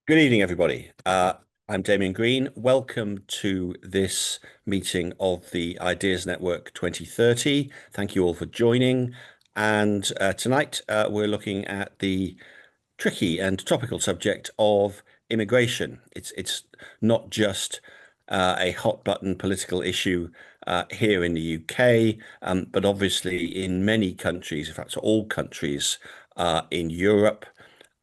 Good evening, everybody. I'm Damian Green. Welcome to this meeting of the Ideas Network 2030. Thank you all for joining. And tonight we're looking at the tricky and topical subject of immigration. It's not just a hot button political issue here in the UK, but obviously in many countries, in fact, all countries in Europe,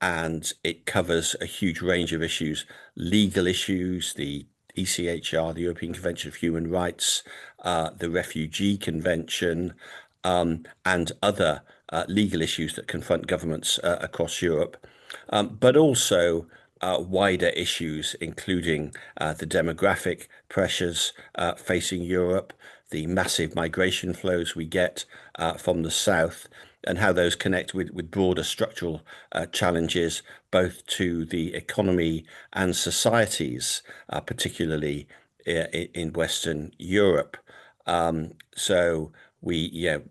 and it covers a huge range of issues, legal issues, the ECHR, the European Convention of Human Rights, the Refugee Convention, and other legal issues that confront governments across Europe, but also wider issues, including the demographic pressures facing Europe, the massive migration flows we get from the south, and how those connect with broader structural challenges, both to the economy and societies, particularly in Western Europe. So there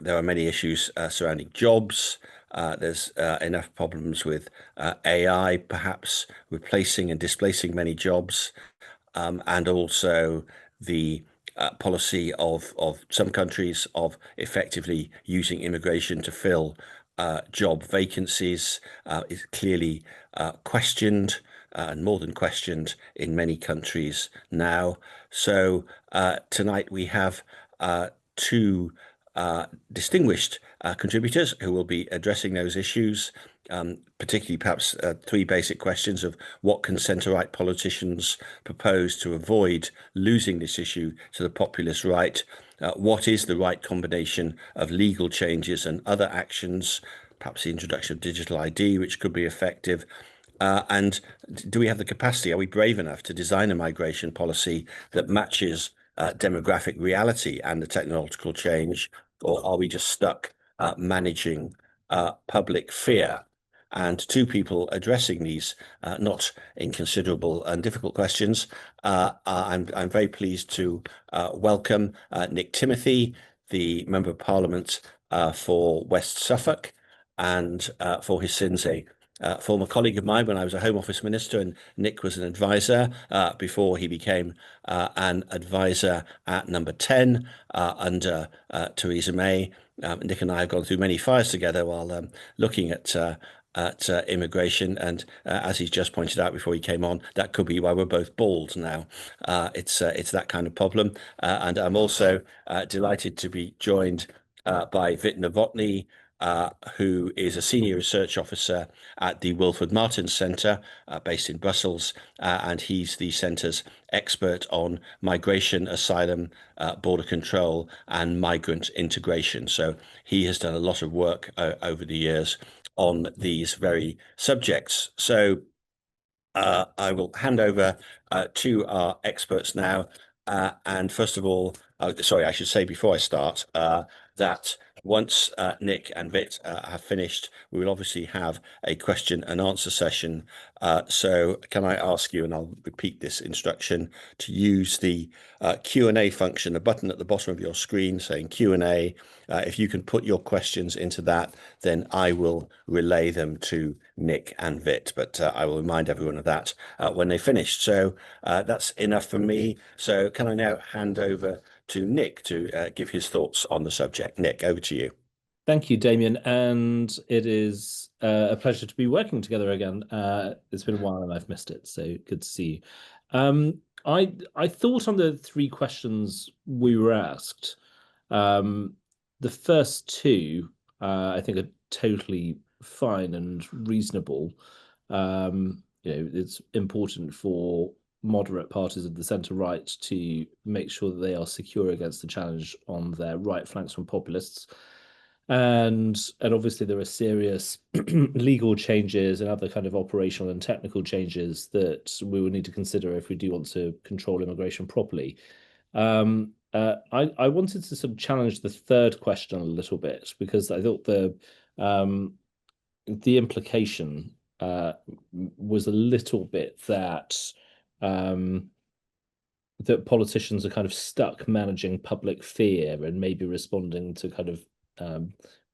are many issues surrounding jobs. There's enough problems with AI, perhaps replacing and displacing many jobs, and also the policy of some countries of effectively using immigration to fill job vacancies is clearly questioned and more than questioned in many countries now. So tonight we have two distinguished contributors who will be addressing those issues, particularly perhaps three basic questions of what can centre-right politicians propose to avoid losing this issue to the populist right? What is the right combination of legal changes and other actions, perhaps the introduction of digital ID, which could be effective? And do we have the capacity? Are we brave enough to design a migration policy that matches demographic reality and the technological change, or are we just stuck managing public fear? And two people addressing these not inconsiderable and difficult questions. I'm very pleased to welcome Nick Timothy, the Member of Parliament for West Suffolk, and for his sins, a former colleague of mine when I was a Home Office Minister, and Nick was an advisor before he became an advisor at Number 10 under Theresa May. Nick and I have gone through many fires together while looking at immigration, and as he's just pointed out before he came on, that could be why we're both bald now. It's that kind of problem, and I'm also delighted to be joined by Vit Novotný, who is a senior research officer at the Wilfred Martens Centre, based in Brussels, and he's the centre's expert on migration, asylum, border control, and migrant integration. So he has done a lot of work over the years on these very subjects. So I will hand over to our experts now. And first of all, sorry, I should say before I start that once Nick and Vit have finished, we will obviously have a question and answer session. So can I ask you, and I'll repeat this instruction, to use the Q&A function, the button at the bottom of your screen saying Q&A. If you can put your questions into that, then I will relay them to Nick and Vit, but I will remind everyone of that when they finished. So that's enough for me. So can I now hand over to Nick to give his thoughts on the subject? Nick, over to you. Thank you, Damian, and it is a pleasure to be working together again. It's been a while and I've missed it, so good to see you. I thought on the three questions we were asked, the first two I think are totally fine and reasonable. It's important for moderate parties of the centre right to make sure that they are secure against the challenge on their right flanks from populists. And obviously there are serious legal changes and other kind of operational and technical changes that we will need to consider if we do want to control immigration properly. I wanted to sort of challenge the third question a little bit, because I thought the implication was a little bit that that politicians are kind of stuck managing public fear and maybe responding to kind of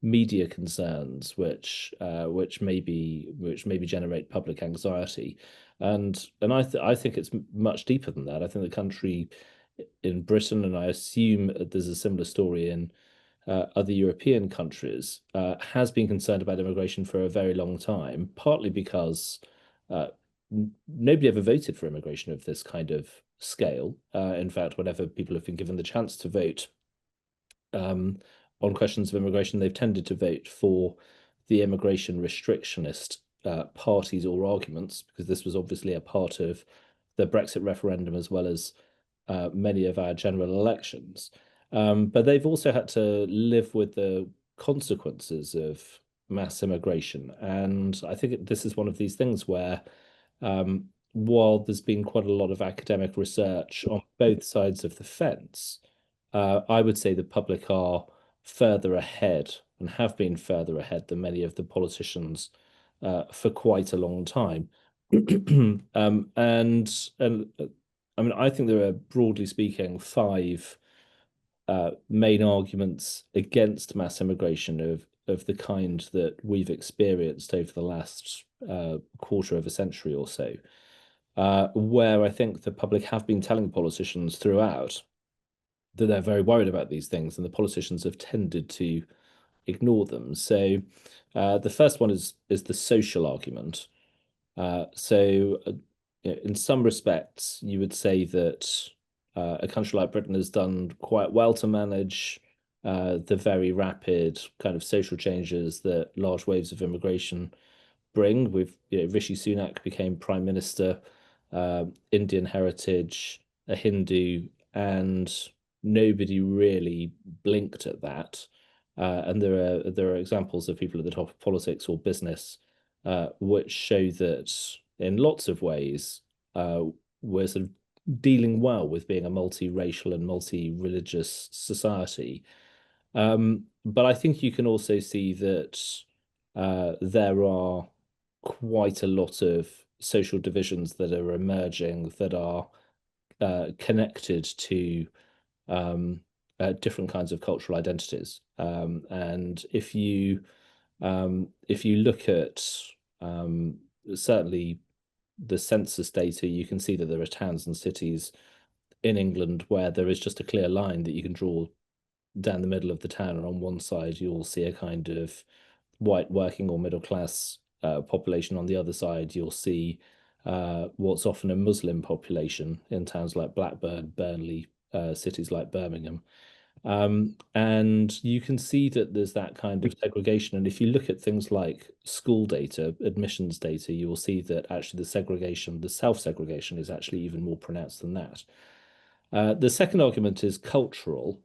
media concerns which maybe generate public anxiety. And I think it's much deeper than that. I think the country in Britain, and I assume there's a similar story in other European countries, has been concerned about immigration for a very long time, partly because uh, nobody ever voted for immigration of this kind of scale. In fact, whenever people have been given the chance to vote um, on questions of immigration, they've tended to vote for the immigration restrictionist parties or arguments, because this was obviously a part of the Brexit referendum as well as many of our general elections. But they've also had to live with the consequences of mass immigration. And I think this is one of these things where, while there's been quite a lot of academic research on both sides of the fence, I would say the public are further ahead and have been further ahead than many of the politicians for quite a long time. And I mean, I think there are, broadly speaking, five main arguments against mass immigration of the kind that we've experienced over the last quarter of a century or so, where I think the public have been telling politicians throughout that they're very worried about these things, and the politicians have tended to ignore them. So the first one is the social argument. In some respects, you would say that a country like Britain has done quite well to manage the very rapid kind of social changes that large waves of immigration bring. Rishi Sunak became Prime Minister, Indian heritage, a Hindu, and nobody really blinked at that. And there are examples of people at the top of politics or business which show that in lots of ways we're sort of dealing well with being a multiracial and multi-religious society. But I think you can also see that there are quite a lot of social divisions that are emerging that are connected to different kinds of cultural identities. And if you look at certainly the census data, you can see that there are towns and cities in England where there is just a clear line that you can draw down the middle of the town, and on one side you'll see a kind of white working or middle class population. On the other side, you'll see what's often a Muslim population in towns like Blackburn, Burnley, cities like Birmingham. And you can see that there's that kind of segregation. And if you look at things like school data, admissions data, you will see that actually the segregation, the self-segregation is actually even more pronounced than that. The second argument is cultural.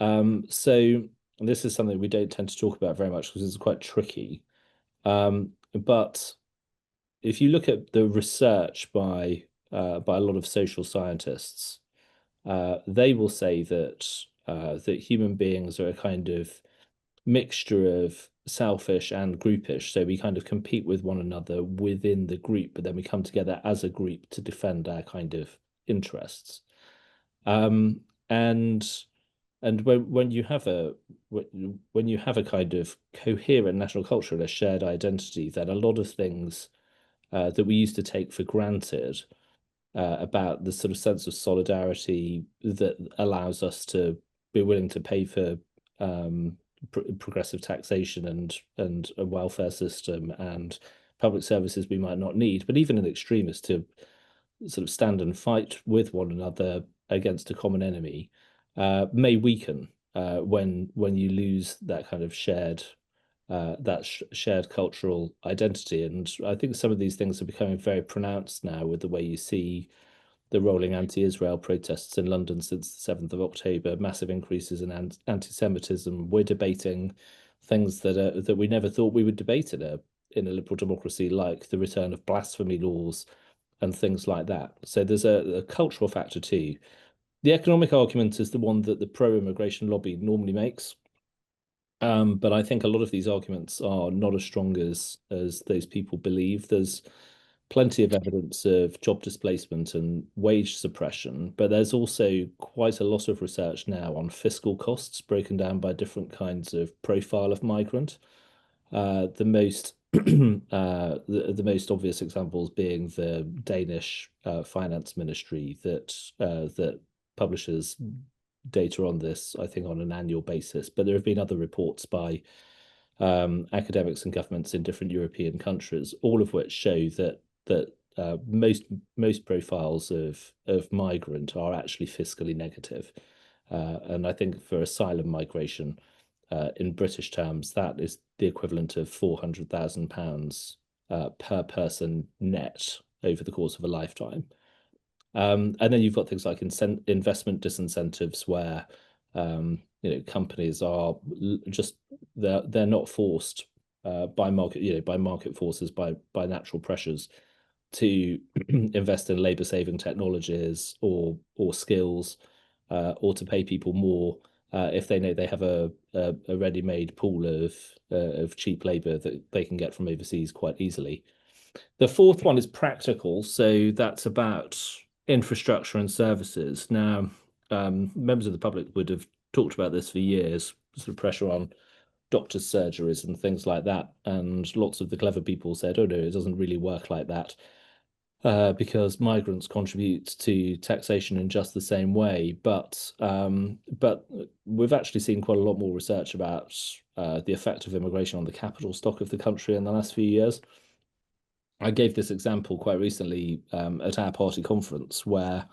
So this is something we don't tend to talk about very much because it's quite tricky. But if you look at the research by a lot of social scientists, they will say that human beings are a kind of mixture of selfish and groupish. So we kind of compete with one another within the group, but then we come together as a group to defend our kind of interests. Um, and and when you have a when you have a kind of coherent national culture and a shared identity, then a lot of things that we used to take for granted about the sort of sense of solidarity that allows us to be willing to pay for progressive taxation and a welfare system and public services we might not need, but even in extremists to sort of stand and fight with one another against a common enemy may weaken when you lose that kind of shared cultural identity. And I think some of these things are becoming very pronounced now with the way you see the rolling anti-Israel protests in London since the 7th of October, massive increases in anti-Semitism. We're debating things that we never thought we would debate in a liberal democracy, like the return of blasphemy laws and things like that. So there's a cultural factor too. The economic argument is the one that the pro-immigration lobby normally makes. But I think a lot of these arguments are not as strong as those people believe. There's plenty of evidence of job displacement and wage suppression, but there's also quite a lot of research now on fiscal costs broken down by different kinds of profile of migrant. The most the most obvious examples being the Danish finance ministry that publishes data on this, I think, on an annual basis. But there have been other reports by academics and governments in different European countries, all of which show that most profiles of migrant are actually fiscally negative. And I think for asylum migration, in British terms, that is the equivalent of £400,000 per person net over the course of a lifetime. And then you've got things like investment disincentives where companies are just they're not forced by market forces, by natural pressures to invest in labor saving technologies or skills, or to pay people more if they know they have a ready-made pool of cheap labor that they can get from overseas quite easily. The fourth one is practical, so that's about infrastructure and services. Now, members of the public would have talked about this for years, sort of pressure on doctors' surgeries and things like that. And lots of the clever people said, oh no, it doesn't really work like that, because migrants contribute to taxation in just the same way. But we've actually seen quite a lot more research about the effect of immigration on the capital stock of the country in the last few years. I gave this example quite recently at our party conference, where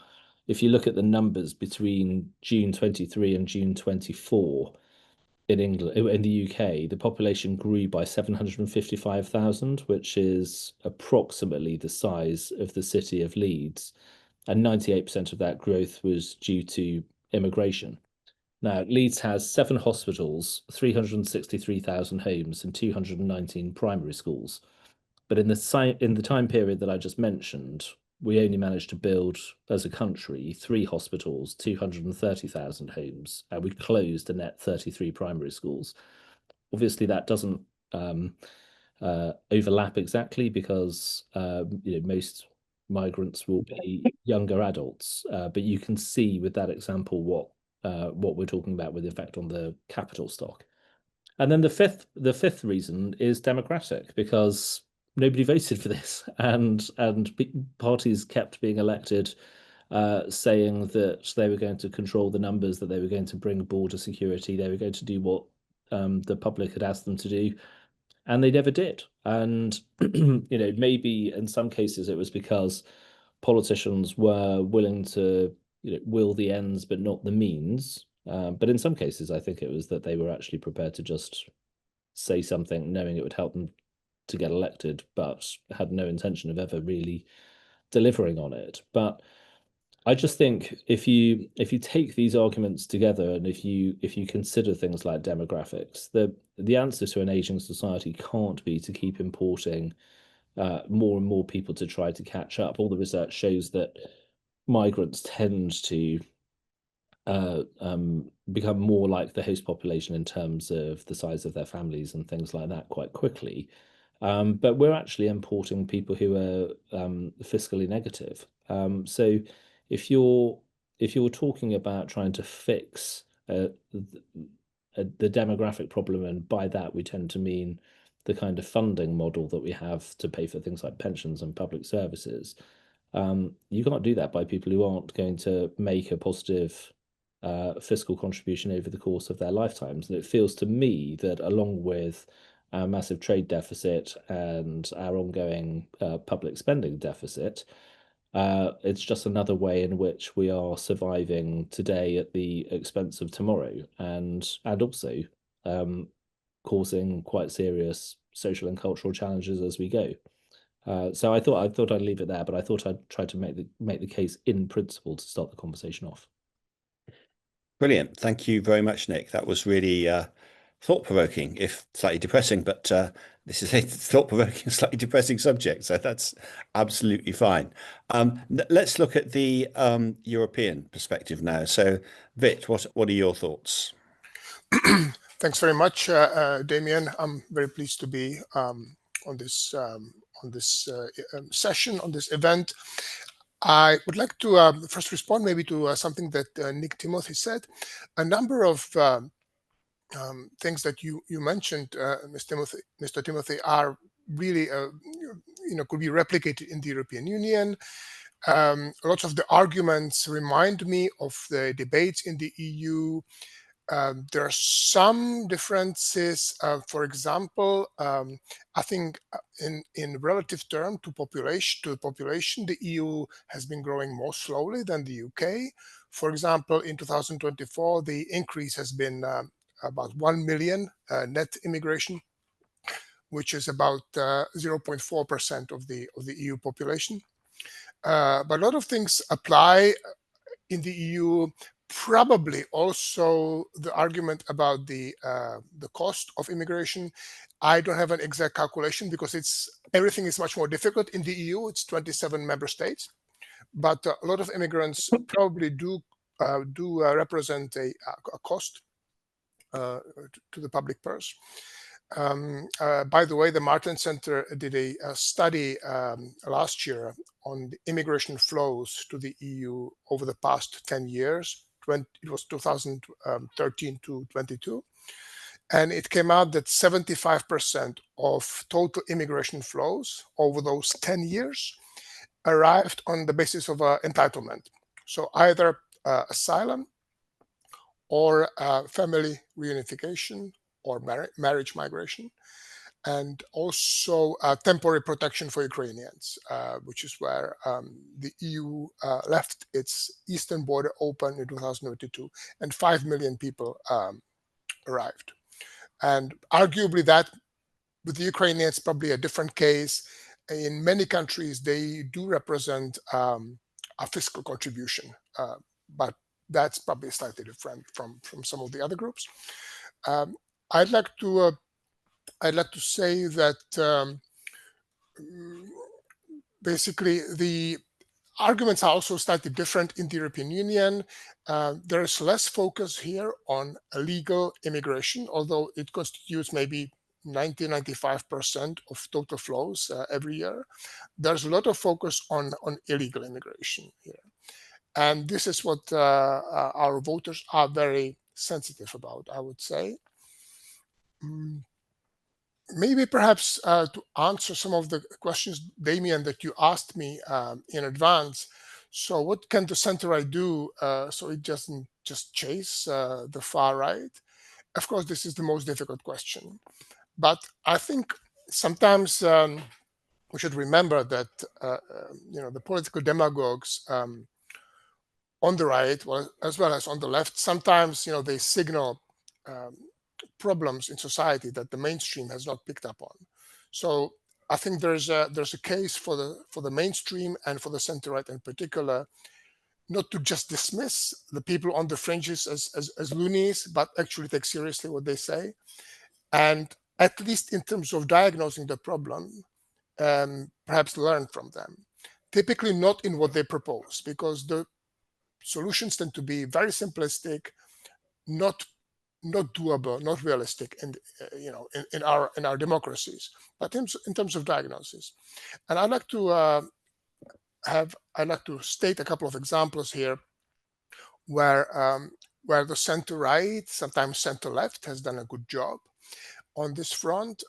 if you look at the numbers between June 23 and June 24 in England, in the UK, the population grew by 755,000, which is approximately the size of the city of Leeds. And 98% of that growth was due to immigration. Now, Leeds has 7 hospitals, 363,000 homes, and 219 primary schools. But in the time period that I just mentioned, we only managed to build, as a country, 3 hospitals, 230,000 homes, and we closed a net 33 primary schools. Obviously, that doesn't overlap exactly, because most migrants will be younger adults, but you can see with that example what we're talking about with the effect on the capital stock. And then the fifth reason is democratic, because nobody voted for this, and parties kept being elected, saying that they were going to control the numbers, that they were going to bring border security, they were going to do what the public had asked them to do, and they never did. And maybe in some cases it was because politicians were willing to will the ends but not the means. But in some cases, I think it was that they were actually prepared to just say something knowing it would help them to get elected, but had no intention of ever really delivering on it. But I just think if you take these arguments together, and if you consider things like demographics, the answer to an aging society can't be to keep importing more and more people to try to catch up. All the research shows that migrants tend to become more like the host population in terms of the size of their families and things like that quite quickly. But we're actually importing people who are fiscally negative. So if you're talking about trying to fix the demographic problem, and by that we tend to mean the kind of funding model that we have to pay for things like pensions and public services, you can't do that by people who aren't going to make a positive fiscal contribution over the course of their lifetimes. And it feels to me that, along with our massive trade deficit and our ongoing public spending deficit, it's just another way in which we are surviving today at the expense of tomorrow, and also causing quite serious social and cultural challenges as we go. So I thought I'd leave it there, but I thought I'd try to make the case in principle to start the conversation off. Brilliant. Thank you very much, Nick. That was really thought-provoking, if slightly depressing, but this is a thought-provoking, slightly depressing subject, so that's absolutely fine. Let's look at the European perspective now. So, Vit, what are your thoughts? Thanks very much, Damian. I'm very pleased to be on this session, on this event. I would like to first respond maybe to something that Nick Timothy said. A number of things that you mentioned, Mr. Timothy, are really could be replicated in the European Union. Lots of the arguments remind me of the debates in the EU. There are some differences. For example, I think in relative term to the population, the EU has been growing more slowly than the UK. For example, in 2024, the increase has been about 1 million net immigration, which is about 0.4% of the EU population. But a lot of things apply in the EU. Probably also the argument about the cost of immigration. I don't have an exact calculation because everything is much more difficult in the EU. It's 27 member states, but a lot of immigrants probably do represent a cost to the public purse. By the way, the Martin Center did a study last year on the immigration flows to the EU over the past 10 years. It was 2013 to 22. And it came out that 75% of total immigration flows over those 10 years arrived on the basis of entitlement. So either asylum or family reunification or marriage migration, and also temporary protection for Ukrainians, which is where the EU left its eastern border open in 2022, and 5 million people arrived. And arguably that, with the Ukrainians, probably a different case. In many countries, they do represent a fiscal contribution, but that's probably slightly different from some of the other groups. I'd like to say that basically the arguments are also slightly different in the European Union. There is less focus here on illegal immigration, although it constitutes maybe 90-95% of total flows every year. There's a lot of focus on illegal immigration here. And this is what our voters are very sensitive about, I would say. Maybe perhaps to answer some of the questions, Damian, that you asked me in advance. So what can the center-right do so it doesn't just chase the far right? Of course, this is the most difficult question. But I think sometimes we should remember that the political demagogues on the right, well, as well as on the left, sometimes they signal problems in society that the mainstream has not picked up on. So I think there's a case for the mainstream and for the center right in particular, not to just dismiss the people on the fringes as loonies, but actually take seriously what they say, and at least in terms of diagnosing the problem, perhaps learn from them. Typically not in what they propose, because the solutions tend to be very simplistic, not doable, not realistic, in our democracies, but in terms of diagnosis. And I'd like to state a couple of examples here where the center right, sometimes center left, has done a good job on this front.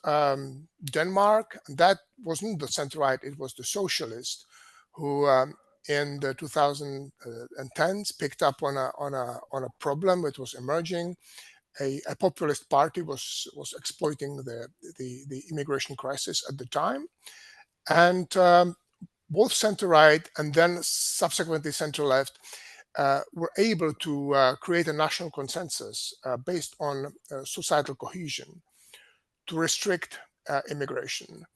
Denmark, that wasn't the center right; it was the socialist who in the 2010s picked up on a problem that was emerging. A populist party was exploiting the immigration crisis at the time, and both center-right and then subsequently center-left were able to create a national consensus based on societal cohesion to restrict immigration.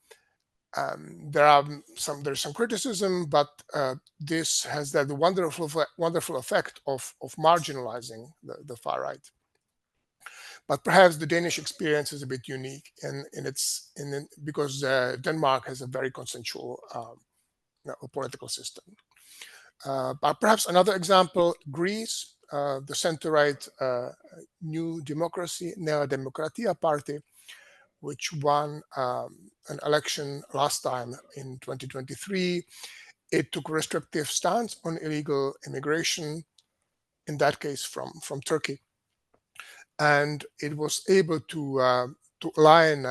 There's some criticism, but this has the wonderful effect of marginalizing the far right. But perhaps the Danish experience is a bit unique because Denmark has a very consensual political system. But perhaps another example, Greece, the center-right New Democracy, Nea Demokratia party, which won an election last time in 2023. It took a restrictive stance on illegal immigration, in that case from Turkey. And it was able to align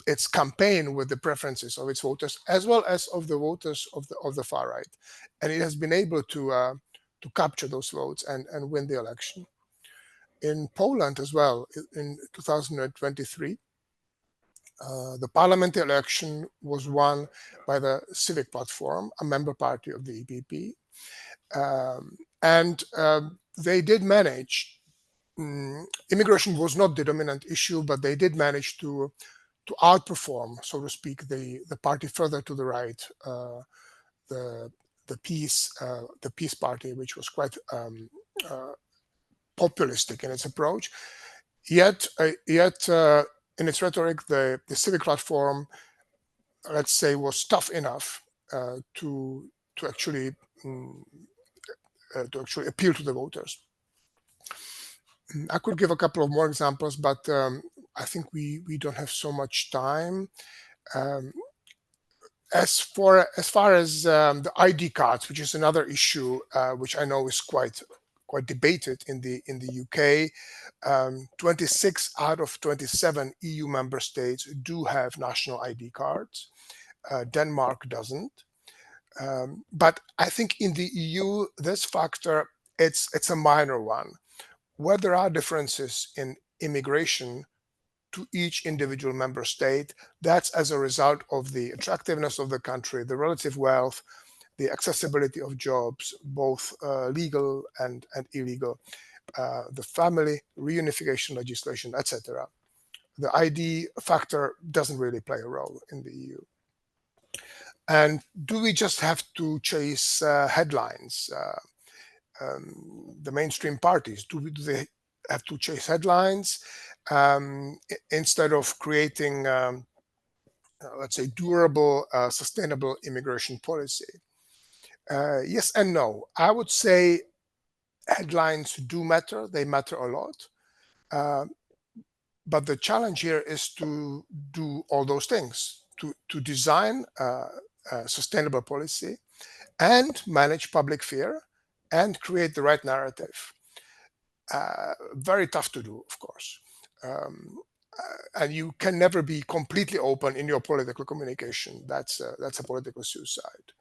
its campaign with the preferences of its voters as well as of the voters of the far right, and it has been able to capture those votes and win the election. In Poland as well, in 2023, the parliamentary election was won by the Civic Platform, a member party of the EPP, and they did manage. Immigration was not the dominant issue, but they did manage to outperform, so to speak, the party further to the right, the Peace Party, which was quite populistic in its approach. Yet in its rhetoric, the Civic Platform, let's say, was tough enough to actually appeal to the voters. I could give a couple of more examples, but I think we don't have so much time. As far as the ID cards, which is another issue, which I know is quite debated in the UK, 26 out of 27 EU member states do have national ID cards. Denmark doesn't. But I think in the EU, this factor, it's a minor one. Where there are differences in immigration to each individual member state, that's as a result of the attractiveness of the country, the relative wealth, the accessibility of jobs, both legal and illegal, the family reunification legislation, etc. The ID factor doesn't really play a role in the EU. And do we just have to chase headlines? The mainstream parties, do they have to chase headlines instead of creating, let's say, durable, sustainable immigration policy? Yes and no. I would say headlines do matter. They matter a lot. But the challenge here is to do all those things, to design a sustainable policy and manage public fear and create the right narrative. Very tough to do, of course. And you can never be completely open in your political communication. That's a political suicide.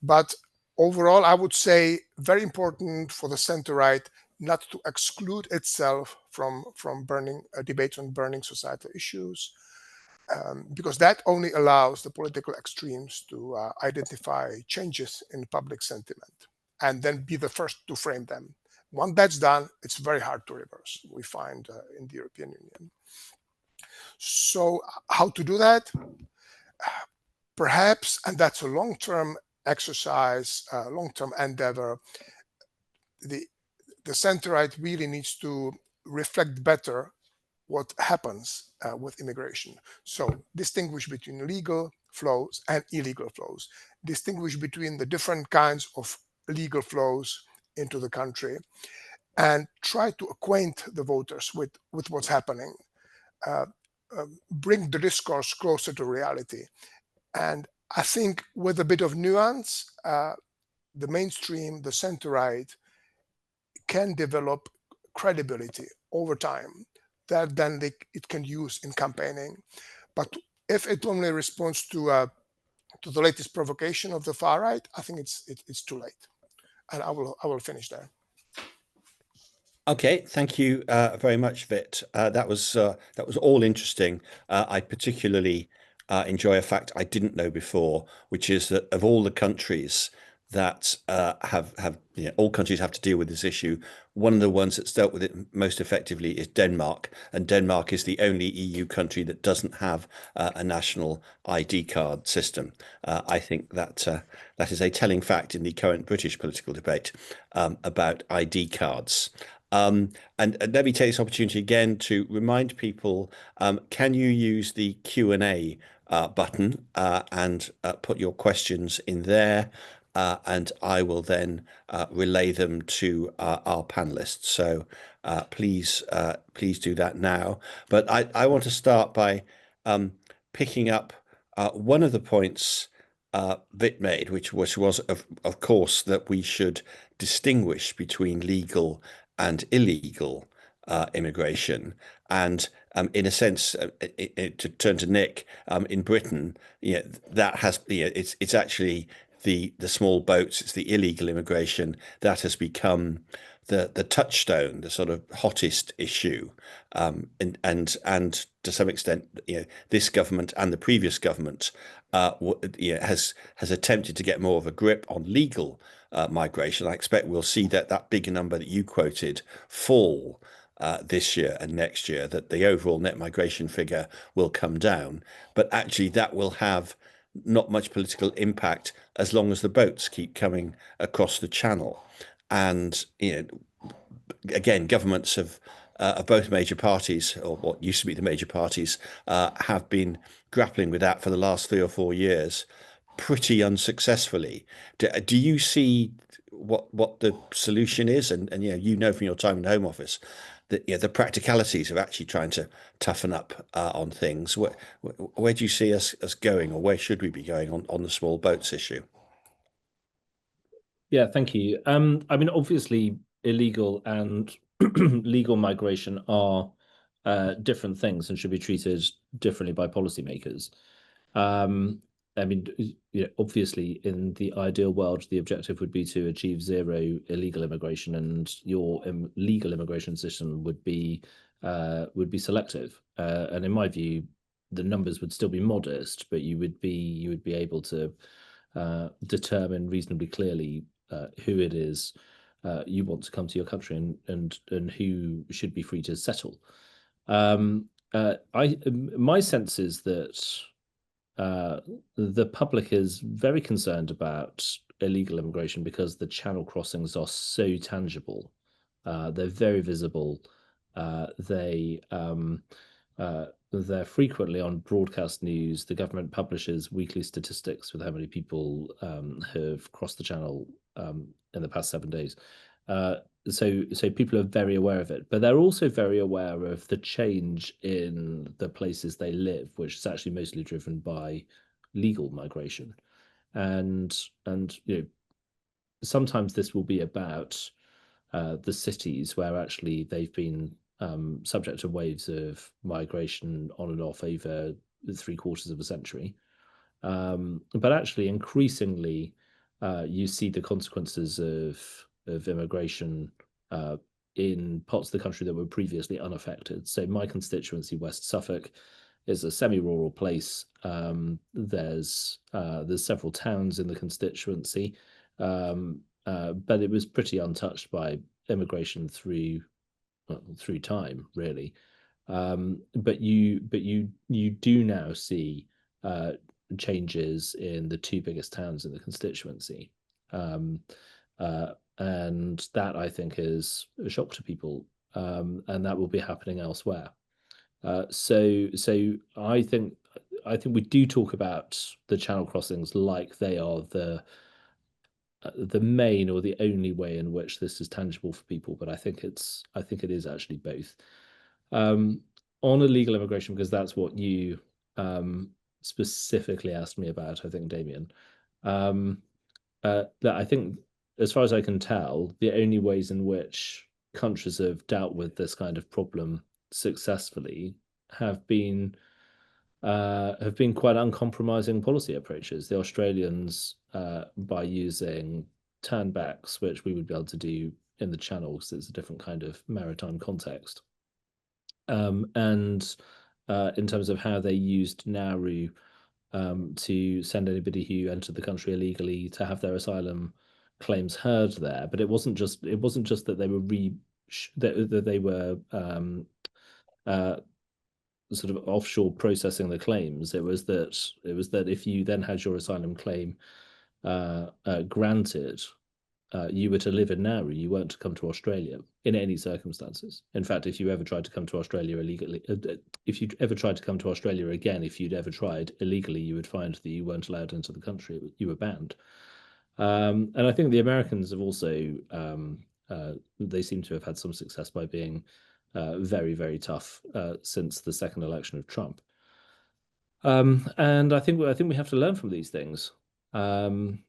But overall, I would say very important for the center-right not to exclude itself from burning debates on burning societal issues, because that only allows the political extremes to identify changes in public sentiment and then be the first to frame them. Once that's done, it's very hard to reverse, we find in the European Union. So how to do that? Perhaps, and that's a long-term exercise, long-term endeavor, the center-right really needs to reflect better what happens with immigration. So distinguish between legal flows and illegal flows. Distinguish between the different kinds of legal flows into the country, and try to acquaint the voters with what's happening. Bring the discourse closer to reality. And I think with a bit of nuance, the mainstream, the center-right, can develop credibility over time that then it can use in campaigning. But if it only responds to the latest provocation of the far right, I think it's too late. And I will finish there. Okay, thank you very much, Vit. That was all interesting. I particularly enjoy a fact I didn't know before, which is that of all the countries that all countries have to deal with this issue, one of the ones that's dealt with it most effectively is Denmark, and Denmark is the only EU country that doesn't have a national ID card system. I think that is a telling fact in the current British political debate about ID cards. And let me take this opportunity again to remind people, can you use the Q&A button and put your questions in there, and I will then relay them to our panelists. So please do that now. But I want to start by picking up one of the points Vit made, which was of course that we should distinguish between legal and illegal immigration. And in a sense, to turn to Nick, in Britain, that has, it's actually the small boats, it's the illegal immigration that has become the touchstone, the sort of hottest issue, and to some extent, this government and the previous government has attempted to get more of a grip on legal migration. I expect we'll see that bigger number that you quoted fall this year and next year, that the overall net migration figure will come down, but actually that will have not much political impact as long as the boats keep coming across the channel. And again, governments of both major parties, or what used to be the major parties, have been grappling with that for the last 3 or 4 years, pretty unsuccessfully. Do you see what the solution is? And from your time in the Home Office that the practicalities of actually trying to toughen up on things. Where do you see us going, or where should we be going on the small boats issue? Yeah, thank you. I mean, obviously, illegal and legal migration are different things and should be treated differently by policymakers. I mean, obviously, in the ideal world, the objective would be to achieve zero illegal immigration, and your legal immigration system would be selective. And in my view, the numbers would still be modest, but you would be able to determine reasonably clearly who it is you want to come to your country, and who should be free to settle. My sense is that the public is very concerned about illegal immigration because the channel crossings are so tangible. They're very visible. They're frequently on broadcast news. The government publishes weekly statistics with how many people have crossed the channel in the past 7 days. So people are very aware of it, but they're also very aware of the change in the places they live, which is actually mostly driven by legal migration. And sometimes this will be about the cities where actually they've been subject to waves of migration on and off over 3/4 of a century. But actually, increasingly, you see the consequences of immigration in parts of the country that were previously unaffected. So my constituency, West Suffolk, is a semi-rural place. There's several towns in the constituency, but it was pretty untouched by immigration through time, really. But you do now see changes in the two biggest towns in the constituency, and that, I think, is a shock to people, and that will be happening elsewhere. So I think we do talk about the channel crossings like they are the main or the only way in which this is tangible for people, but I think it is actually both. On illegal immigration, because that's what you specifically asked me about, I think, Damian. That I think, as far as I can tell, the only ways in which countries have dealt with this kind of problem successfully have been quite uncompromising policy approaches. The Australians, by using turnbacks, which we would be able to do in the Channel because it's a different kind of maritime context. And in terms of how they used Nauru to send anybody who entered the country illegally to have their asylum claims heard there. But it wasn't just that they were that they were sort of offshore processing the claims. It was that if you then had your asylum claim granted, you were to live in Nauru. You weren't to come to Australia in any circumstances. In fact, if you ever tried to come to Australia illegally, if you ever tried to come to Australia again, if you'd ever tried illegally, you would find that you weren't allowed into the country. You were banned. And I think the Americans have also, they seem to have had some success by being very, very tough since the second election of Trump. And I think we have to learn from these things. I mean,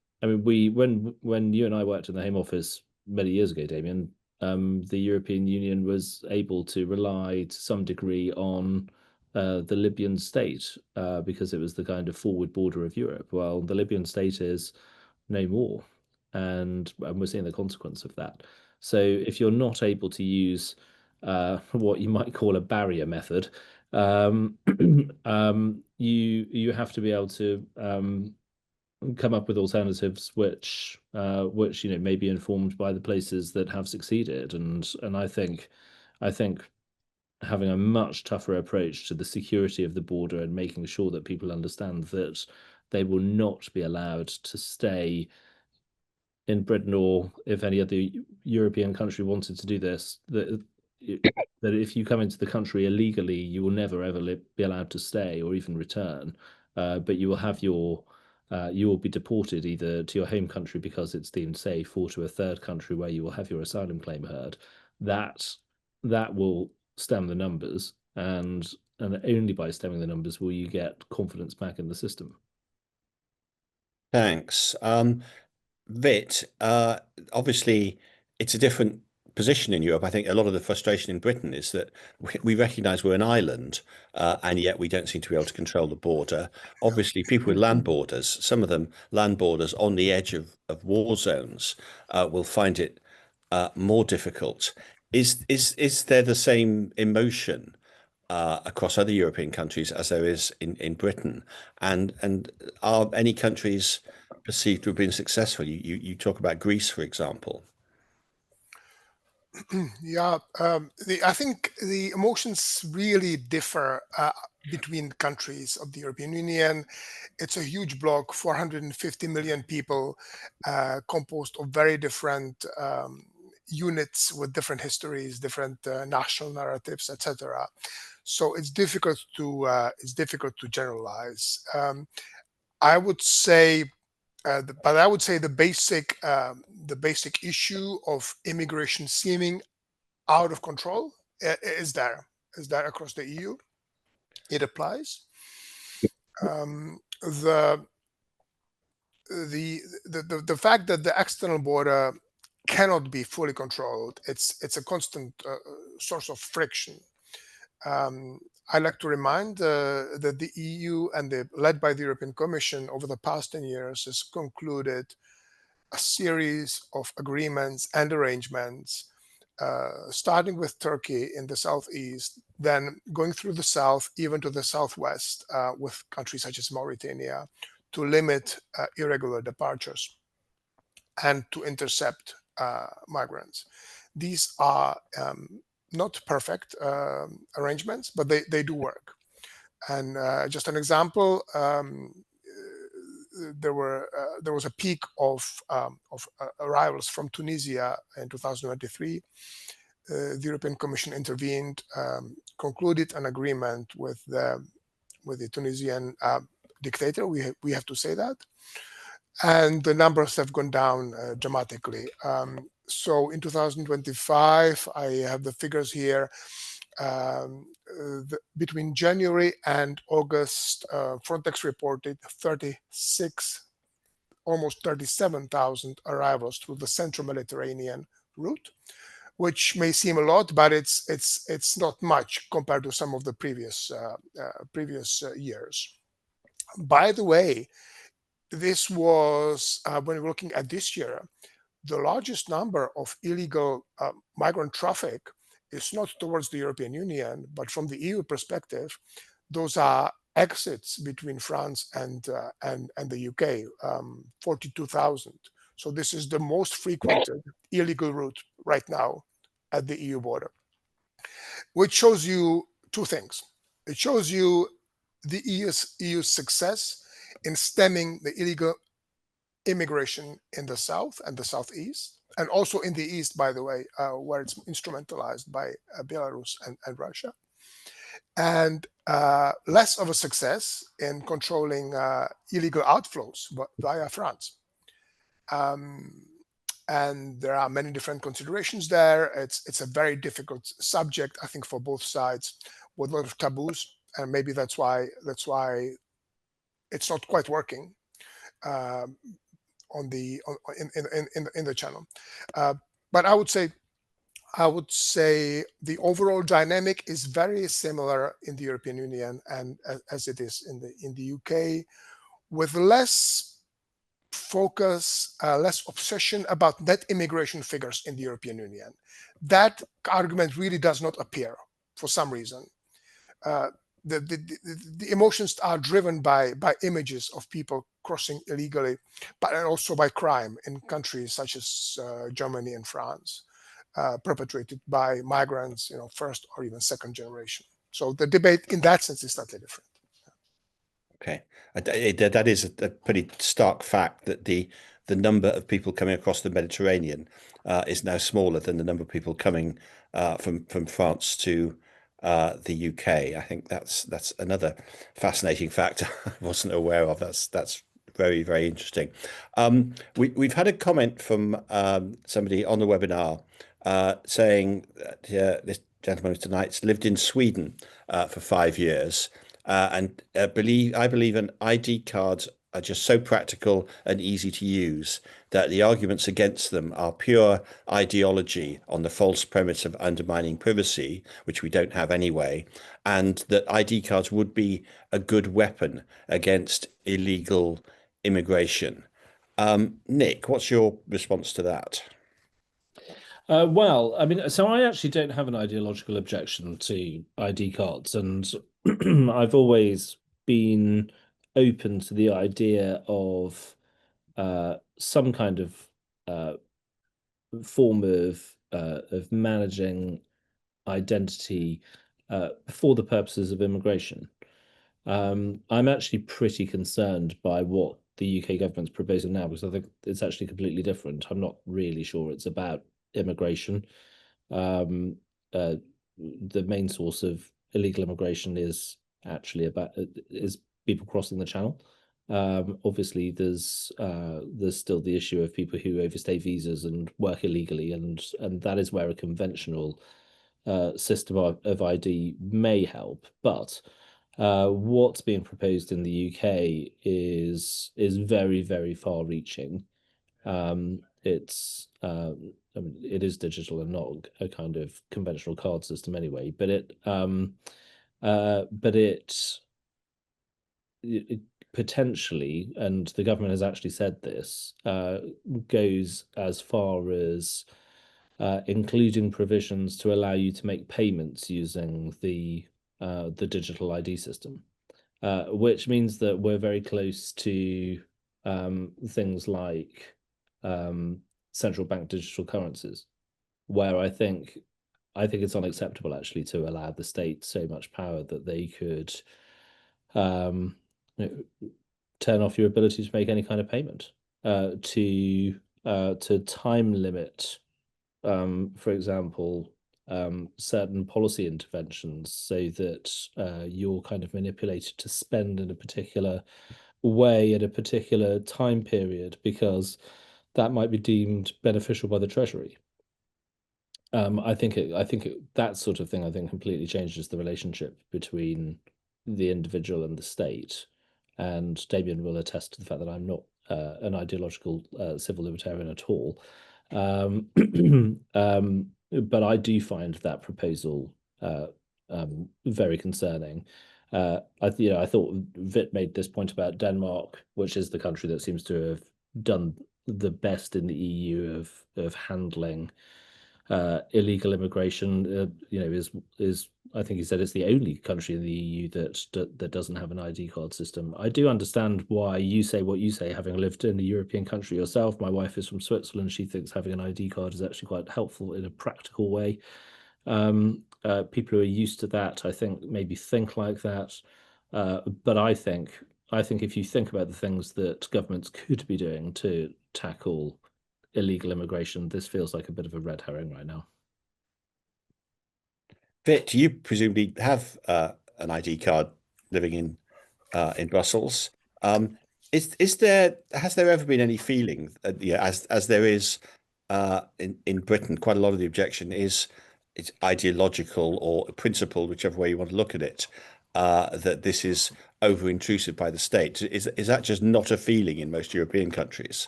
when you and I worked in the Home Office many years ago, Damian, the European Union was able to rely to some degree on the Libyan state because it was the kind of forward border of Europe. Well, the Libyan state is no more, and we're seeing the consequence of that. So if you're not able to use what you might call a barrier method, you have to be able to come up with alternatives which may be informed by the places that have succeeded, and I think having a much tougher approach to the security of the border and making sure that people understand that they will not be allowed to stay in Britain, or if any other European country wanted to do this, that if you come into the country illegally, you will never ever be allowed to stay or even return, but you will have you will be deported either to your home country because it's deemed safe, or to a third country where you will have your asylum claim heard. That will stem the numbers, and only by stemming the numbers will you get confidence back in the system. Thanks. Vit, obviously, it's a different position in Europe. I think a lot of the frustration in Britain is that we recognise we're an island, and yet we don't seem to be able to control the border. Obviously, people with land borders, some of them land borders on the edge of war zones, will find it more difficult. Is there the same emotion across other European countries as there is in Britain? And are any countries perceived to have been successful? You talk about Greece, for example. Yeah, I think the emotions really differ between countries of the European Union. It's a huge bloc, 450 million people, composed of very different units with different histories, different national narratives, etc. So it's difficult to generalize. I would say, but I would say the basic issue of immigration seeming out of control is there across the EU. It applies. The the fact that the external border cannot be fully controlled, it's a constant source of friction. I like to remind that the EU and led by the European Commission over the past 10 years has concluded a series of agreements and arrangements, starting with Turkey in the southeast, then going through the south, even to the southwest, with countries such as Mauritania, to limit irregular departures and to intercept migrants. These are not perfect arrangements, but they do work. And just an example, there was a peak of arrivals from Tunisia in 2023. The European Commission intervened, concluded an agreement with the Tunisian dictator. We have to say that, and the numbers have gone down dramatically. So in 2025, I have the figures here. Between January and August, Frontex reported 36, almost 37,000 arrivals through the Central Mediterranean route, which may seem a lot, but it's not much compared to some of the previous years. By the way, this was when we're looking at this year, the largest number of illegal migrant traffic is not towards the European Union, but from the EU perspective, those are exits between France and the UK, 42,000. So this is the most frequented illegal route right now at the EU border, which shows you two things. It shows you the EU's success in stemming the illegal immigration in the south and the southeast, and also in the east, by the way, where it's instrumentalized by Belarus and Russia, and less of a success in controlling illegal outflows via France. And there are many different considerations there. It's a very difficult subject, I think, for both sides, with a lot of taboos, and maybe that's why it's not quite working in the channel. But I would say I would say the overall dynamic is very similar in the European Union and as it is in the UK, with less focus, less obsession about net immigration figures in the European Union. That argument really does not appear for some reason. The emotions are driven by images of people crossing illegally, but also by crime in countries such as Germany and France, perpetrated by migrants, first or even second generation. So the debate in that sense is slightly different. Okay, that is a pretty stark fact that the number of people coming across the Mediterranean is now smaller than the number of people coming from France to the UK. I think that's another fascinating fact I wasn't aware of. That's very, very interesting. We've had a comment from somebody on the webinar saying that this gentleman tonight's lived in Sweden for 5 years. And I believe an ID cards are just so practical and easy to use that the arguments against them are pure ideology on the false premise of undermining privacy, which we don't have anyway, and that ID cards would be a good weapon against illegal immigration. Nick, what's your response to that? Well, I mean, so I actually don't have an ideological objection to ID cards, and I've always been open to the idea of some kind of form of managing identity for the purposes of immigration. I'm actually pretty concerned by what the UK government's proposing now, because I think it's actually completely different. I'm not really sure it's about immigration. The main source of illegal immigration is actually is people crossing the channel. Obviously, there's still the issue of people who overstay visas and work illegally, and that is where a conventional system of ID may help. But what's being proposed in the UK is very, very far-reaching. I mean, it is digital and not a kind of conventional card system anyway, but it potentially, and the government has actually said this, goes as far as including provisions to allow you to make payments using the digital ID system, which means that we're very close to things like central bank digital currencies, where I think it's unacceptable actually to allow the state so much power that they could turn off your ability to make any kind of payment, to time limit, for example, certain policy interventions, so that you're kind of manipulated to spend in a particular way at a particular time period, because that might be deemed beneficial by the Treasury. I think that sort of thing, I think, completely changes the relationship between the individual and the state. And Damian will attest to the fact that I'm not an ideological civil libertarian at all. But I do find that proposal very concerning. I thought Vit made this point about Denmark, which is the country that seems to have done the best in the EU of handling illegal immigration. Is I think he said it's the only country in the EU that doesn't have an ID card system. I do understand why you say what you say, having lived in a European country yourself. My wife is from Switzerland. She thinks having an ID card is actually quite helpful in a practical way. People who are used to that, I think, maybe think like that. But I think if you think about the things that governments could be doing to tackle illegal immigration, this feels like a bit of a red herring right now. Vit, you presumably have an ID card living in Brussels. Has there ever been any feeling, as there is in Britain, quite a lot of the objection is it's ideological or principled, whichever way you want to look at it, that this is over intrusive by the state. Is that just not a feeling in most European countries?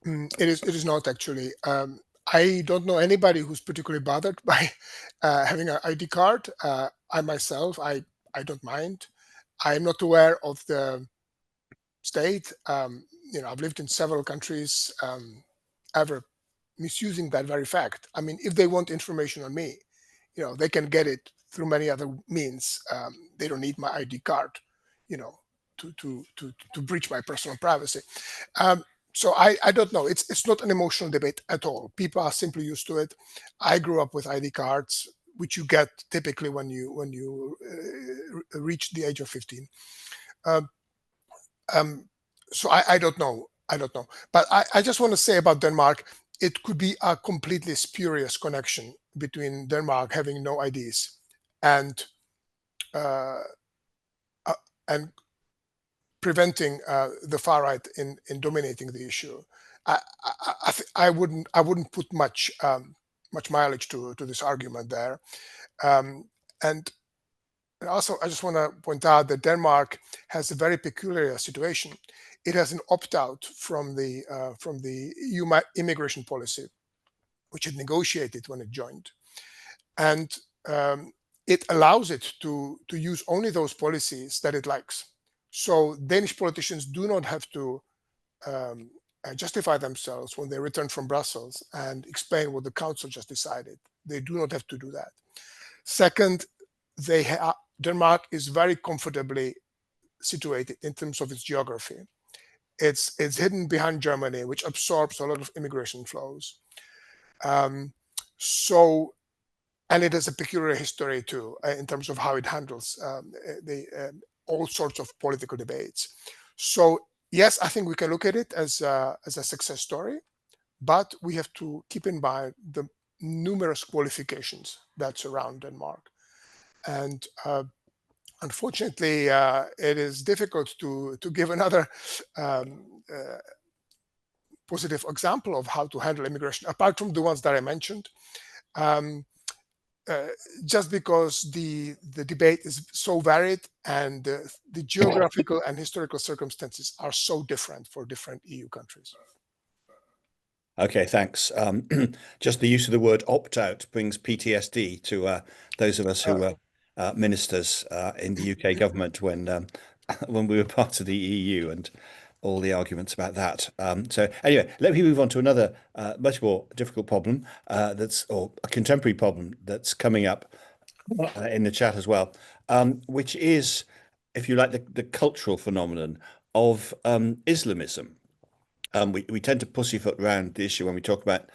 It is not actually. I don't know anybody who's particularly bothered by having an ID card. I myself, I don't mind. I'm not aware of the state. I've lived in several countries ever misusing that very fact. I mean, if they want information on me, they can get it through many other means. They don't need my ID card, you know, to breach my personal privacy. So I don't know. It's not an emotional debate at all. People are simply used to it. I grew up with ID cards, which you get typically when you reach the age of 15. Um, so I don't know. I don't know. But I just want to say about Denmark, it could be a completely spurious connection between Denmark having no IDs and uh, and preventing the far right in dominating the issue. I wouldn't put much mileage to this argument there. And also, I just want to point out that Denmark has a very peculiar situation. It has an opt-out from the EU immigration policy, which it negotiated when it joined, and it allows it to use only those policies that it likes. So Danish politicians do not have to justify themselves when they return from Brussels and explain what the council just decided. They do not have to do that. Second, Denmark is very comfortably situated in terms of its geography. It's hidden behind Germany, which absorbs a lot of immigration flows. And it has a peculiar history too, in terms of how it handles all sorts of political debates. So yes, I think we can look at it as a success story, but we have to keep in mind the numerous qualifications that surround Denmark. And unfortunately, it is difficult to give another positive example of how to handle immigration, apart from the ones that I mentioned. Just because the debate is so varied and the geographical and historical circumstances are so different for different EU countries. Okay, thanks. Just the use of the word opt-out brings PTSD to those of us who were ministers in the UK government when when we were part of the EU and all the arguments about that. So anyway, let me move on to another much more difficult problem or a contemporary problem that's coming up in the chat as well, which is, if you like, the cultural phenomenon of Islamism. We tend to pussyfoot around the issue when we talk about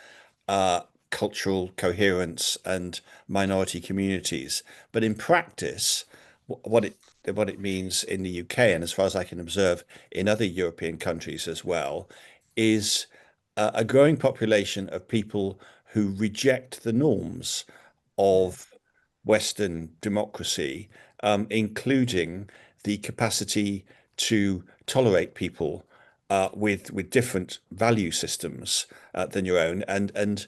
cultural coherence and minority communities, but in practice, what it means in the UK, and as far as I can observe in other European countries as well, is a growing population of people who reject the norms of Western democracy, including the capacity to tolerate people with different value systems than your own, and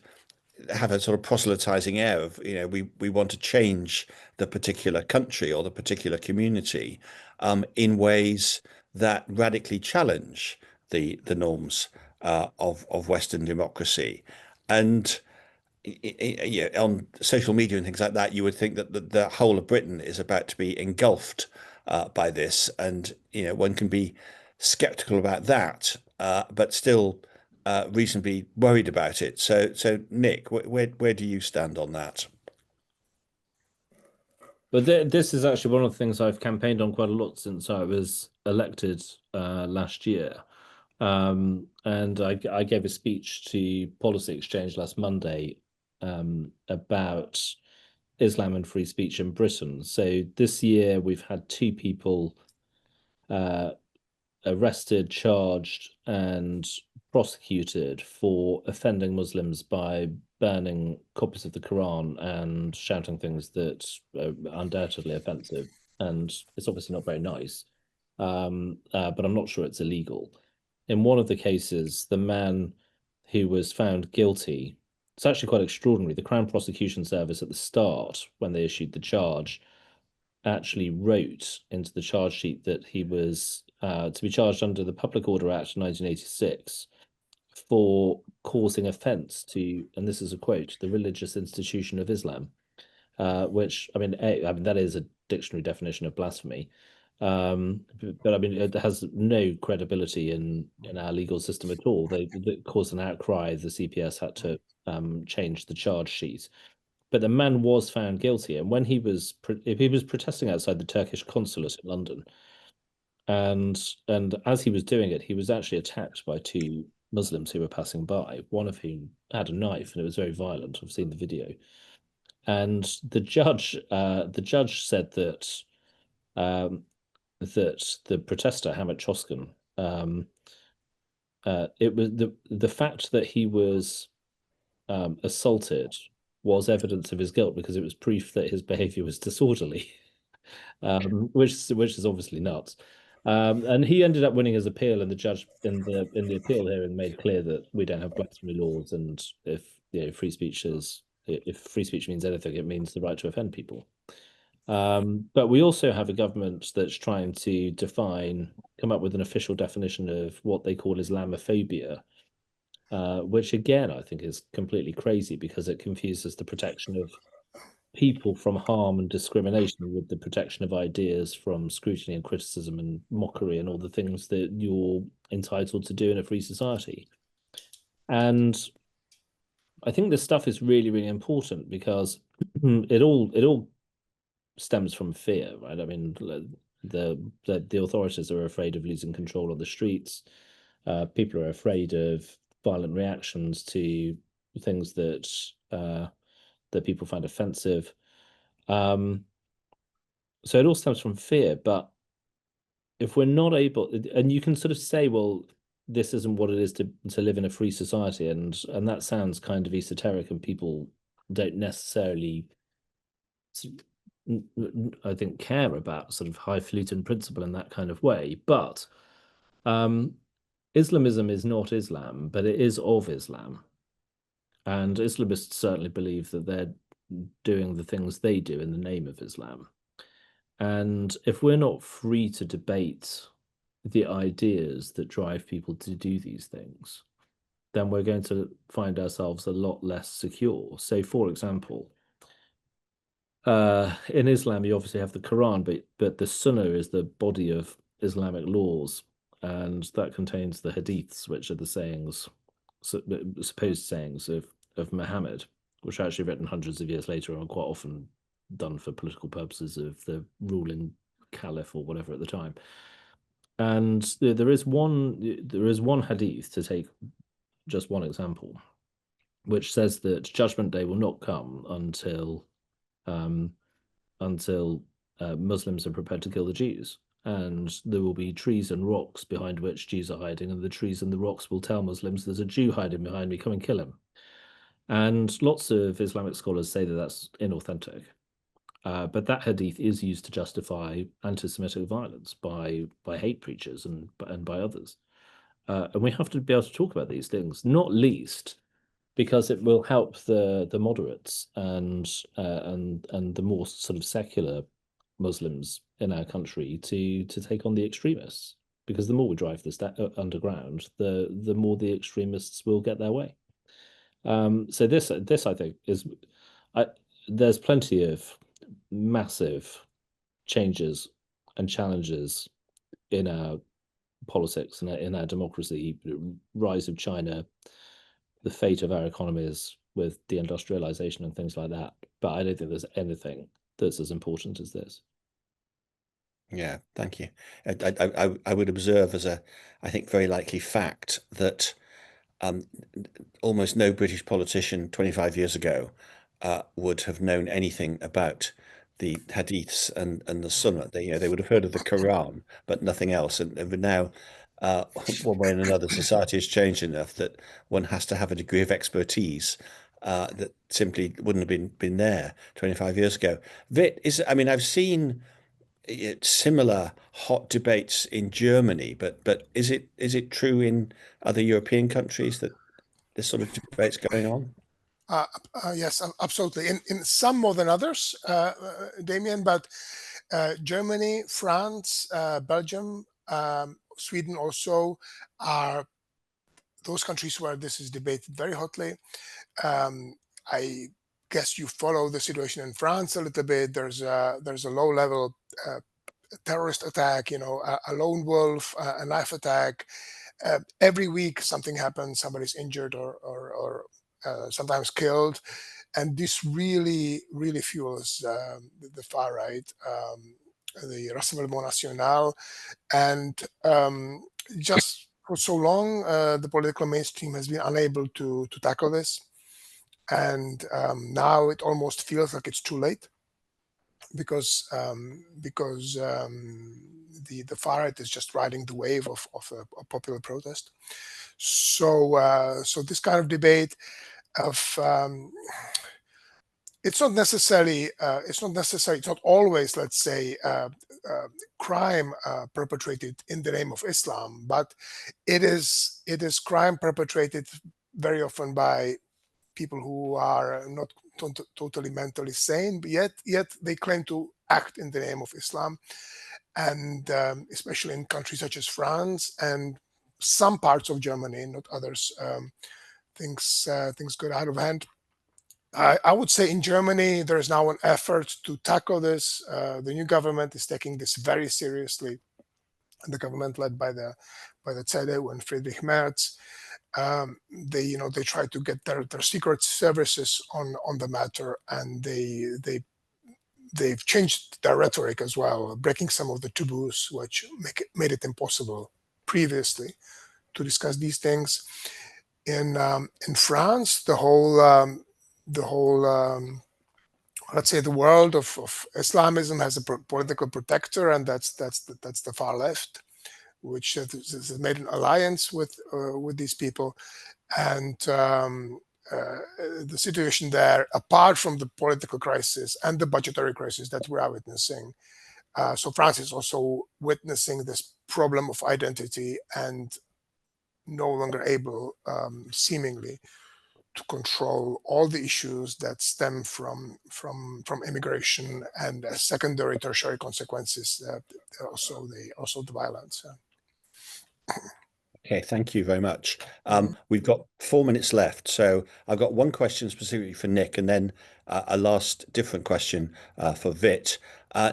have a sort of proselytizing air of, we want to change the particular country or the particular community in ways that radically challenge the norms of Western democracy. And on social media and things like that, you would think that the whole of Britain is about to be engulfed by this, and one can be skeptical about that, but still reasonably worried about it. So Nick, where do you stand on that? But this is actually one of the things I've campaigned on quite a lot since I was elected last year. And I gave a speech to Policy Exchange last Monday about Islam and free speech in Britain. So this year we've had 2 people arrested, charged, and prosecuted for offending Muslims by burning copies of the Quran and shouting things that are undoubtedly offensive. And it's obviously not very nice, but I'm not sure it's illegal. In one of the cases, the man who was found guilty, it's actually quite extraordinary. The Crown Prosecution Service at the start, when they issued the charge, actually wrote into the charge sheet that he was to be charged under the Public Order Act 1986 for causing offence to, and this is a quote, the religious institution of Islam, which, I mean, that is a dictionary definition of blasphemy. But I mean, it has no credibility in our legal system at all. They caused an outcry. The CPS had to change the charge sheet. But the man was found guilty, and when he was protesting outside the Turkish consulate in London, and as he was doing it, he was actually attacked by two Muslims who were passing by, one of whom had a knife, and it was very violent. I've seen the video. And the judge said that that the protester Hamid Choskan, it was the fact that he was assaulted was evidence of his guilt, because it was proof that his behavior was disorderly, which is obviously nuts. And he ended up winning his appeal, and the judge in the appeal hearing made clear that we don't have blasphemy laws, and if free speech means anything, it means the right to offend people. But we also have a government that's trying to come up with an official definition of what they call Islamophobia, which again I think is completely crazy, because it confuses the protection of people from harm and discrimination with the protection of ideas from scrutiny and criticism and mockery and all the things that you're entitled to do in a free society. And I think this stuff is really, really important, because it all stems from fear, right? I mean, the authorities are afraid of losing control of the streets. People are afraid of violent reactions to things that people find offensive. So it all stems from fear. But if we're not able, and you can sort of say, well, this isn't what it is to live in a free society, and that sounds kind of esoteric, and people don't necessarily, I think, care about sort of highfalutin principle in that kind of way. But Islamism is not Islam, but it is of Islam. And Islamists certainly believe that they're doing the things they do in the name of Islam. And if we're not free to debate the ideas that drive people to do these things, then we're going to find ourselves a lot less secure. So, for example, in Islam, you obviously have the Quran, but the Sunnah is the body of Islamic laws, and that contains the hadiths, which are the sayings, supposed sayings of Muhammad, which are actually written hundreds of years later and are quite often done for political purposes of the ruling caliph or whatever at the time. And there is one hadith, to take just one example, which says that Judgment Day will not come until Muslims are prepared to kill the Jews, and there will be trees and rocks behind which Jews are hiding, and the trees and the rocks will tell Muslims, there's a Jew hiding behind me, come and kill him. And lots of Islamic scholars say that that's inauthentic. But that hadith is used to justify anti-Semitic violence by hate preachers and by others. And we have to be able to talk about these things, not least because it will help the moderates and the more sort of secular Muslims in our country to take on the extremists. Because the more we drive this underground, the more the extremists will get their way. So this I think is, there's plenty of massive changes and challenges in our politics and in our democracy, rise of China, the fate of our economies with deindustrialization and things like that. But I don't think there's anything that's as important as this. Yeah, thank you. I would observe as I think, very likely fact that almost no British politician 25 years ago would have known anything about the hadiths and the Sunnah. They would have heard of the Quran, but nothing else. And now, one way or another, society has changed enough that one has to have a degree of expertise that simply wouldn't have been there 25 years ago. I mean, I've seen similar hot debates in Germany, but is it true in other European countries that this sort of debate's going on? Yes, absolutely. In some more than others, Damian, but Germany, France, Belgium, Sweden also are those countries where this is debated very hotly. I guess you follow the situation in France a little bit. There's a low-level terrorist attack, a lone wolf, a knife attack. Every week something happens, somebody's injured or sometimes killed, and this really fuels the far right, the Rassemblement National, and just for so long the political mainstream has been unable to tackle this, and now it almost feels like it's too late because the far right is just riding the wave of a popular protest. So this kind of debate of it's not necessarily it's not always, let's say, crime perpetrated in the name of Islam, but it is crime perpetrated very often by people who are not totally mentally sane, but yet they claim to act in the name of Islam, and especially in countries such as France and some parts of Germany, not others. Things got out of hand. I would say in Germany there is now an effort to tackle this. The new government is taking this very seriously. The government led by the CDU and Friedrich Merz. They try to get their secret services on the matter, and they've changed their rhetoric as well, breaking some of the taboos which made it impossible previously to discuss these things. In France, the whole let's say the world of Islamism has a political protector, and that's the far left, which has made an alliance with these people, and the situation there, apart from the political crisis and the budgetary crisis that we are witnessing. So France is also witnessing this problem of identity and no longer able, seemingly, to control all the issues that stem from immigration and secondary, tertiary consequences. Also the violence. Okay, thank you very much. Mhm. We've got 4 minutes left, so I've got one question specifically for Nick, and then a last different question for Vit.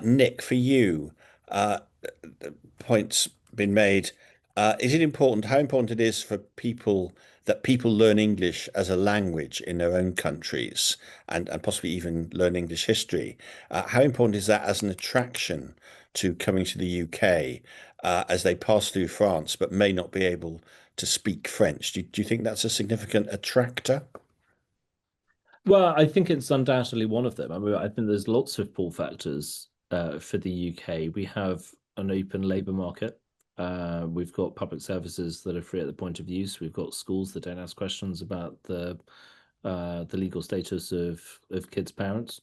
Nick, for you, the point's been made. Is it important, how important it is for people that people learn English as a language in their own countries and possibly even learn English history? How important is that as an attraction to coming to the UK as they pass through France but may not be able to speak French? Do you think that's a significant attractor? Well, I think it's undoubtedly one of them. I mean, I think there's lots of pull factors for the UK. We have an open labour market. We've got public services that are free at the point of use. We've got schools that don't ask questions about the legal status of kids' parents.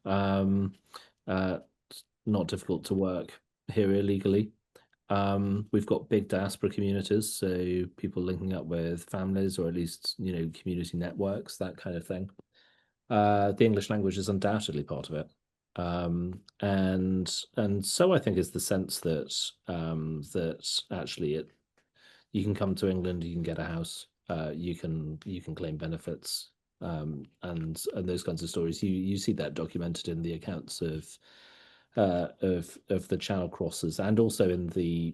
It's not difficult to work here illegally. We've got big diaspora communities, so people linking up with families or at least, community networks, that kind of thing. The English language is undoubtedly part of it. And so I think is the sense that that actually you can come to England, you can get a house, you can claim benefits, and those kinds of stories. You see that documented in the accounts of the Channel crossers, and also in the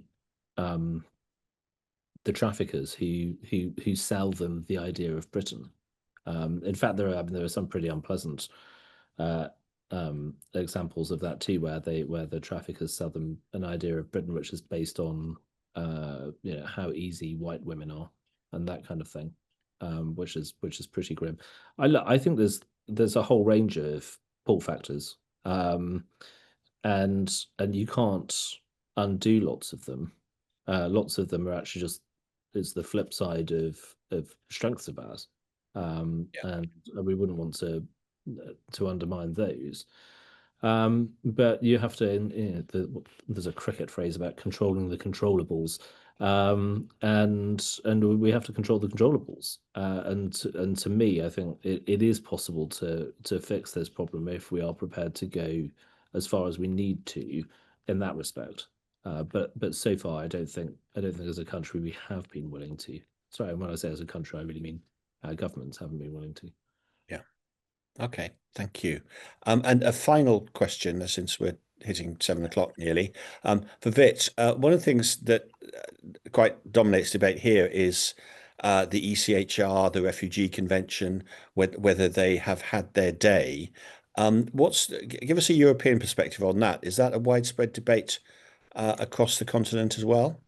traffickers who sell them the idea of Britain. In fact, there are some pretty unpleasant examples of that too, where the traffickers sell them an idea of Britain which is based on how easy white women are and that kind of thing, which is pretty grim. I think there's a whole range of pull factors, and you can't undo lots of them. Lots of them are actually just it's the flip side of strengths of ours. And we wouldn't want to undermine those. But you have to, there's a cricket phrase about controlling the controllables, and we have to control the controllables. And to me, I think it is possible to fix this problem if we are prepared to go as far as we need to in that respect. But so far, I don't think as a country we have been willing to. Sorry, when I say as a country, I really mean governments haven't been willing to. Yeah. Okay. Thank you. And a final question, since we're hitting 7 o'clock nearly, for Vit. One of the things that quite dominates debate here is the ECHR, the Refugee Convention, whether they have had their day. Give us a European perspective on that. Is that a widespread debate across the continent as well?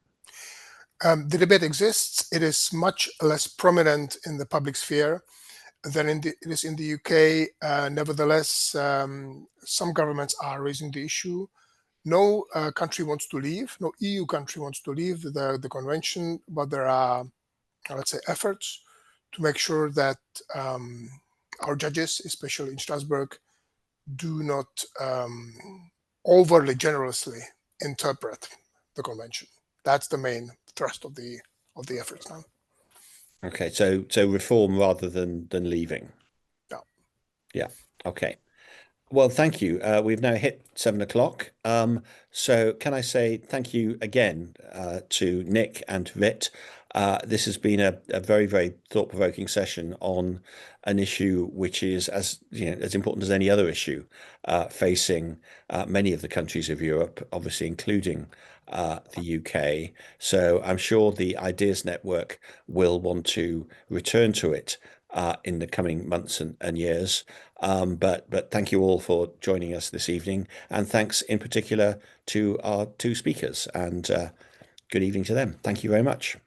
The debate exists. It is much less prominent in the public sphere than it is in the UK. Nevertheless, some governments are raising the issue. No country wants to leave, no EU country wants to leave the convention, but there are, let's say, efforts to make sure that our judges, especially in Strasbourg, do not overly generously interpret the convention. That's the main thrust of the efforts now. Okay, so reform rather than leaving. Yeah. Yeah. Okay. Well, thank you. We've now hit 7 o'clock. So can I say thank you again to Nick and to Vit. This has been a very, very thought-provoking session on an issue which is as important as any other issue facing many of the countries of Europe, obviously including the UK. So I'm sure the Ideas Network will want to return to it in the coming months and years. But thank you all for joining us this evening, and thanks in particular to our two speakers, and good evening to them. Thank you very much.